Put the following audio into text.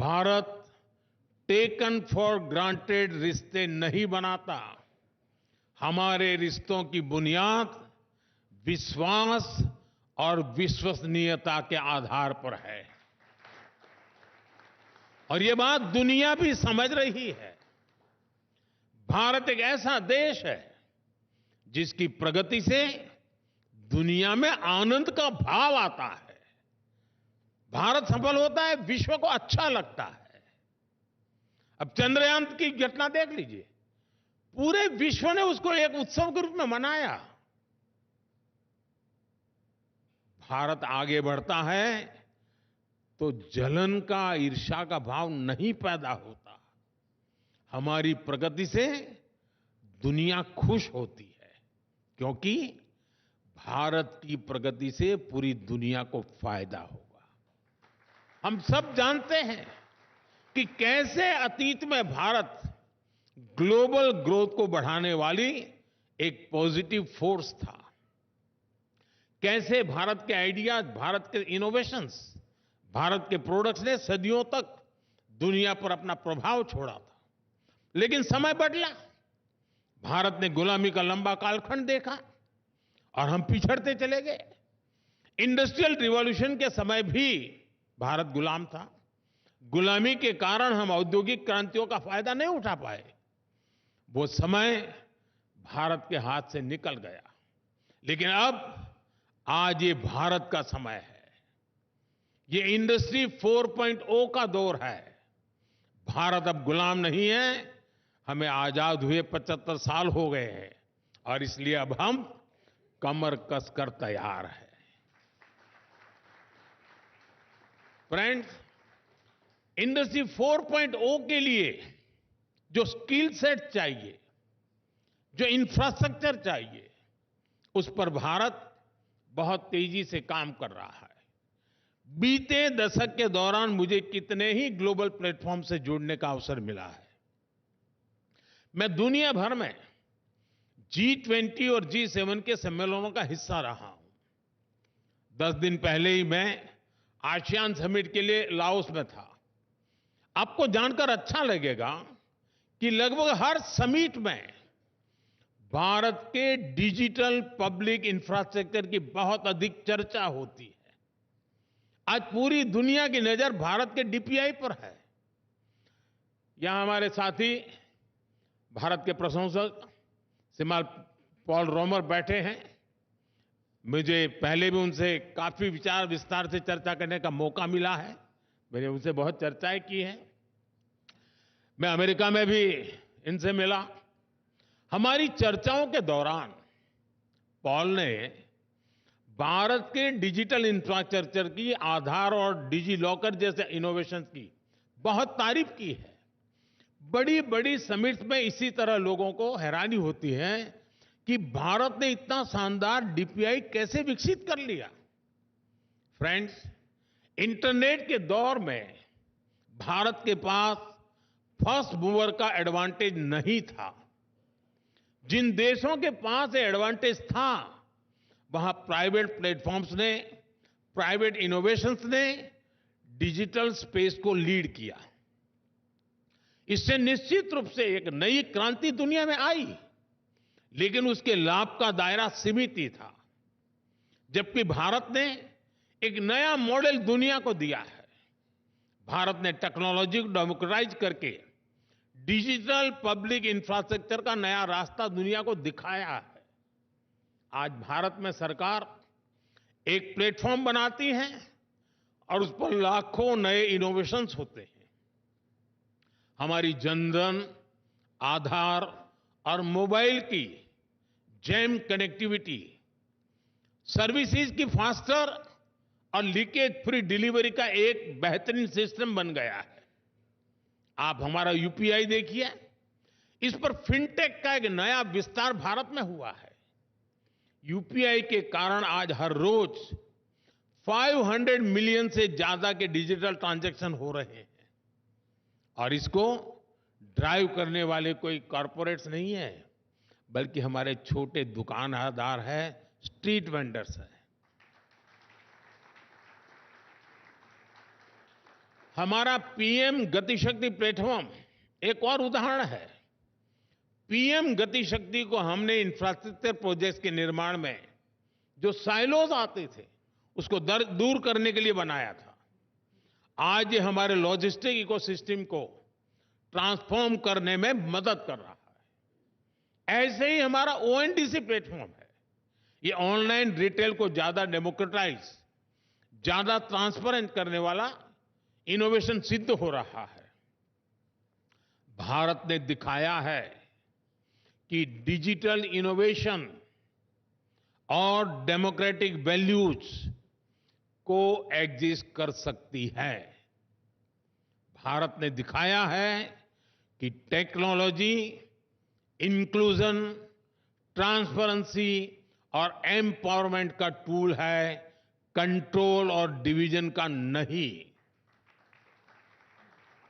Bharat taken for granted रिश्ते नहीं बनाता। हमारे रिश्तों की बुनियाद विश्वास और विश्वसनीयता के आधार पर है और ये बात दुनिया भी समझ रही है। भारत एक ऐसा देश है जिसकी प्रगति से दुनिया में आनंद का भाव आता है। भारत सफल होता है, विश्व को अच्छा लगता है। अब चंद्रयान की घटना देख लीजिए, पूरे विश्व ने उसको एक उत्सव के रूप में मनाया। भारत आगे बढ़ता है तो जलन का, ईर्ष्या का भाव नहीं पैदा होता। हमारी प्रगति से दुनिया खुश होती है क्योंकि भारत की प्रगति से पूरी दुनिया को फायदा होगा। हम सब जानते हैं कि कैसे अतीत में भारत ग्लोबल ग्रोथ को बढ़ाने वाली एक पॉजिटिव फोर्स था। कैसे भारत के आइडियाज, भारत के इनोवेशंस, भारत के प्रोडक्ट्स ने सदियों तक दुनिया पर अपना प्रभाव छोड़ा था। लेकिन समय बदला, भारत ने गुलामी का लंबा कालखंड देखा और हम पिछड़ते चले गए। इंडस्ट्रियल रिवॉल्यूशन के समय भी भारत गुलाम था। गुलामी के कारण हम औद्योगिक क्रांतियों का फायदा नहीं उठा पाए। वो समय भारत के हाथ से निकल गया। लेकिन अब आज ये भारत का समय है। ये इंडस्ट्री 4.0 का दौर है। भारत अब गुलाम नहीं है। हमें आजाद हुए 75 साल हो गए हैं और इसलिए अब हम कमर कसकर तैयार हैं। फ्रेंड्स, इंडस्ट्री 4.0 के लिए जो स्किल सेट चाहिए, जो इंफ्रास्ट्रक्चर चाहिए, उस पर भारत बहुत तेजी से काम कर रहा है। बीते दशक के दौरान मुझे कितने ही ग्लोबल प्लेटफॉर्म से जुड़ने का अवसर मिला है। मैं दुनिया भर में G20 और G7 के सम्मेलनों का हिस्सा रहा हूं। 10 दिन पहले ही मैं आसियान समिट के लिए लाओस में था। आपको जानकर अच्छा लगेगा कि लगभग हर समिट में भारत के डिजिटल पब्लिक इंफ्रास्ट्रक्चर की बहुत अधिक चर्चा होती है। आज पूरी दुनिया की नजर भारत के डीपीआई पर है। यहां हमारे साथी भारत के प्रशंसक श्रीमान पॉल रोमर बैठे हैं। मुझे पहले भी उनसे काफी विचार विस्तार से चर्चा करने का मौका मिला है। मैंने उनसे बहुत चर्चाएं की हैं। मैं अमेरिका में भी इनसे मिला। हमारी चर्चाओं के दौरान पॉल ने भारत के डिजिटल इंफ्रास्ट्रक्चर की, आधार और डिजी लॉकर जैसे इनोवेशंस की बहुत तारीफ की है। बड़ी बड़ी समिट्स में इसी तरह लोगों को हैरानी होती है कि भारत ने इतना शानदार डीपीआई कैसे विकसित कर लिया। फ्रेंड्स, इंटरनेट के दौर में भारत के पास फर्स्ट मूवर का एडवांटेज नहीं था। जिन देशों के पास एडवांटेज था, वहां प्राइवेट प्लेटफॉर्म्स ने, प्राइवेट इनोवेशंस ने डिजिटल स्पेस को लीड किया। इससे निश्चित रूप से एक नई क्रांति दुनिया में आई, लेकिन उसके लाभ का दायरा सीमित ही था। जबकि भारत ने एक नया मॉडल दुनिया को दिया है। भारत ने टेक्नोलॉजी को डेमोक्रेटाइज करके डिजिटल पब्लिक इंफ्रास्ट्रक्चर का नया रास्ता दुनिया को दिखाया है। आज भारत में सरकार एक प्लेटफॉर्म बनाती है और उस पर लाखों नए इनोवेशंस होते हैं। हमारी जनधन, आधार और मोबाइल की जैम कनेक्टिविटी, सर्विसेज की फास्टर और लीकेज फ्री डिलीवरी का एक बेहतरीन सिस्टम बन गया है। आप हमारा यूपीआई देखिए, इस पर फिनटेक का एक नया विस्तार भारत में हुआ है। यूपीआई के कारण आज हर रोज 500 मिलियन से ज्यादा के डिजिटल ट्रांजैक्शन हो रहे हैं और इसको ड्राइव करने वाले कोई कॉरपोरेट्स नहीं है, बल्कि हमारे छोटे दुकानदार हैं, स्ट्रीट वेंडर्स हैं। हमारा पीएम गति शक्ति प्लेटफॉर्म एक और उदाहरण है। पीएम गति शक्ति को हमने इंफ्रास्ट्रक्चर प्रोजेक्ट्स के निर्माण में जो साइलोज आते थे उसको दूर करने के लिए बनाया था। आज ये हमारे लॉजिस्टिक इकोसिस्टम को ट्रांसफॉर्म करने में मदद कर रहा है। ऐसे ही हमारा ओएनडीसी प्लेटफॉर्म है। ये ऑनलाइन रिटेल को ज्यादा डेमोक्रेटाइज, ज्यादा ट्रांसपेरेंट करने वाला इनोवेशन सिद्ध हो रहा है। भारत ने दिखाया है कि डिजिटल इनोवेशन और डेमोक्रेटिक वैल्यूज को एग्जिस्ट कर सकती है। भारत ने दिखाया है कि टेक्नोलॉजी इंक्लूजन, ट्रांसपेरेंसी और एम्पावरमेंट का टूल है, कंट्रोल और डिवीजन का नहीं।